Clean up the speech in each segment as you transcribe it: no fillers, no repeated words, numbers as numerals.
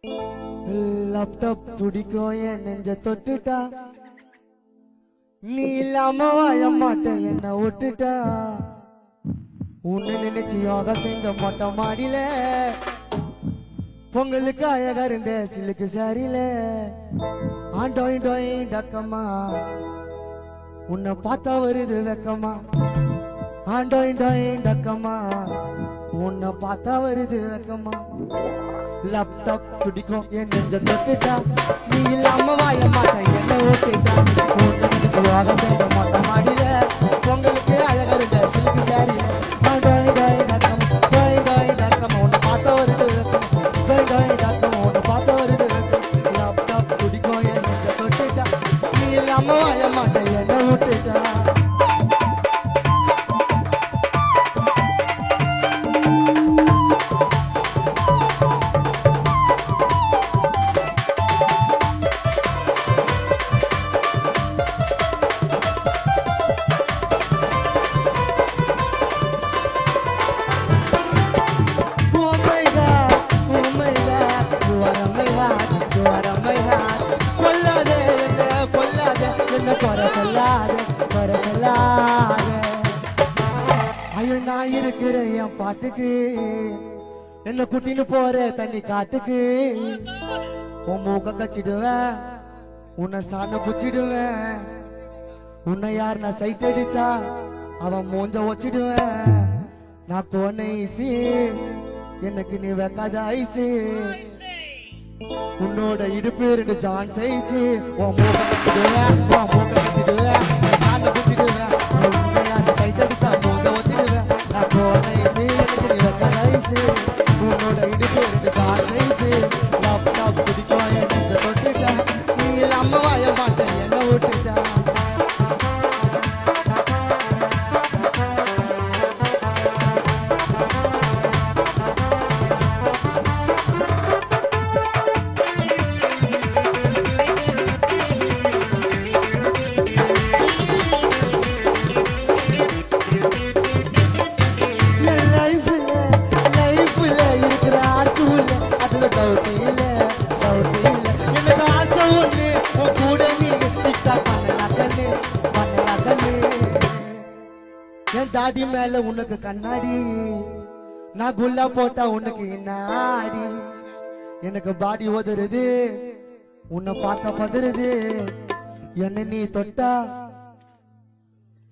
laptop பிடிக்கும் என் நெஞ்ச தொட்டுட்டா நீ இல்லாம வாழ மாட்டேன் என்ன விட்டுட்டா உன்னை நினைச்சு யோகா செஞ்ச மொட்டை மாடியில பொங்கலுக்கு அழகா இருந்த சிலுக்கு சாரியில ஆண்டோய் டோய் டக்கம்மா உன்னை பார்த்தா வருது வெக்கமா ஆண்டோய் டோய் டக்கம்மா உன்னை பார்த்தா வருது வெக்கமா லேப்டாப் துடிக்கும் என் நெஞ்ச தொட்டுட்டா நீ இல்லாம வாழ மாட்டேன் என்ன ஓட்டுட்டா உன்னை நினைச்சு யோகா செஞ்ச மொட்டை மாடியில பொங்கலுக்கு அழகா இருந்த சிலுக்கு சாரியில ஆண்டோய் டோய் டக்கம்மா டோய் டோய் டக்கம்மா உன்னை பார்த்தா வருது வெக்கமா லேப்டாப் துடிக்கும் என் நெஞ்ச தொட்டுட்டா நீ இல்லாம வாழ மாட்டேன் என்ன விட்டுட்டா நான் இருக்கிற என் பாட்டுக்கு என்ன கூட்டின்னு போற தண்ணி காட்டுக்கு உன் மூக்க கச்சிடுவேன் உன்னை சாண புச்சிடுவேன் உன்னை யார் நான் சைட் அடிச்சா அவன் மூஞ்ச வச்சிடுவேன் நான் கோன ஐசி எனக்கு நீ வைக்காத ஐசி உன்னோட இடுப்பு ரெண்டு ஜான் சைசி உன் மூக்க கச்சிடுவேன் உன் மூக்க கச்சிடுவேன் சாண புச்சிடுவேன் உன்னை யார் சைட் அடிச்சா மூஞ்ச வச்சிடுவேன் நான் கோன ஐசி எனக்கு நீ வைக்காத ஐசி உன்னோட இடுப்பு ரெண்டு ஜான் சைசி லேப்டாப் பிடிக்கும் என் நெஞ்ச தொட்டுட்டா நீ இல்லாம வாழ மாட்டேன் என்ன விட்டுட்டா தாடி மேல உனக்கு கண்ணாடி நான் குல்லா போட்டா உனக்கு என்னாடி எனக்கு பாடி ஓதுறது உன்னை பார்த்தா பதறது என்ன நீ தொட்டா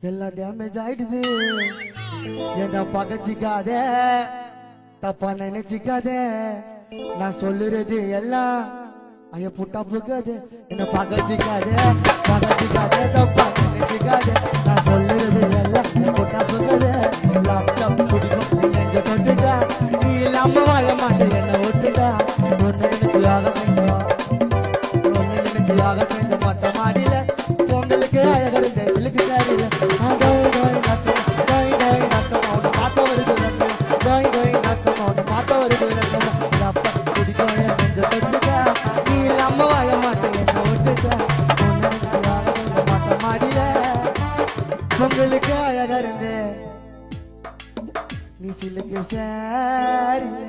எல்லாம் டேமேஜ் ஆயிடுது என்ன பகச்சிக்காத தப்பா நினைச்சிக்காத நான் சொல்லுறது எல்லாம் ஐய புட்டா புக்காது என்ன பகச்சிக்காத தப்பா நினைச்சிக்காத நான் சொல்லுறது எல்லாம் புட்டா புக்காது லேப்டாப் பிடிக்கும் நெஞ்ச தொட்டுட்டா நீ இல்லாம வாழ மாட்டேன் என்ன விட்டுட்டா ஒன்னு நினைச்சு செஞ்ச மொட்டை மாடியில பொங்கலுக்கு அழகா இருந்த சிலுக்கு சாரியில பார்த்த வருது பார்த்த வருது லேப்டாப் பிடிக்கும் நெஞ்ச தொட்டுட்டா நீ இல்லாம வாழ மாட்டேன் என்ன விட்டுட்டா ஒன்னு நினைச்சு செஞ்ச மொட்டை மாடியில பொங்கலுக்கு அழகா இருந்த நீ சிலுக்கு சாரியில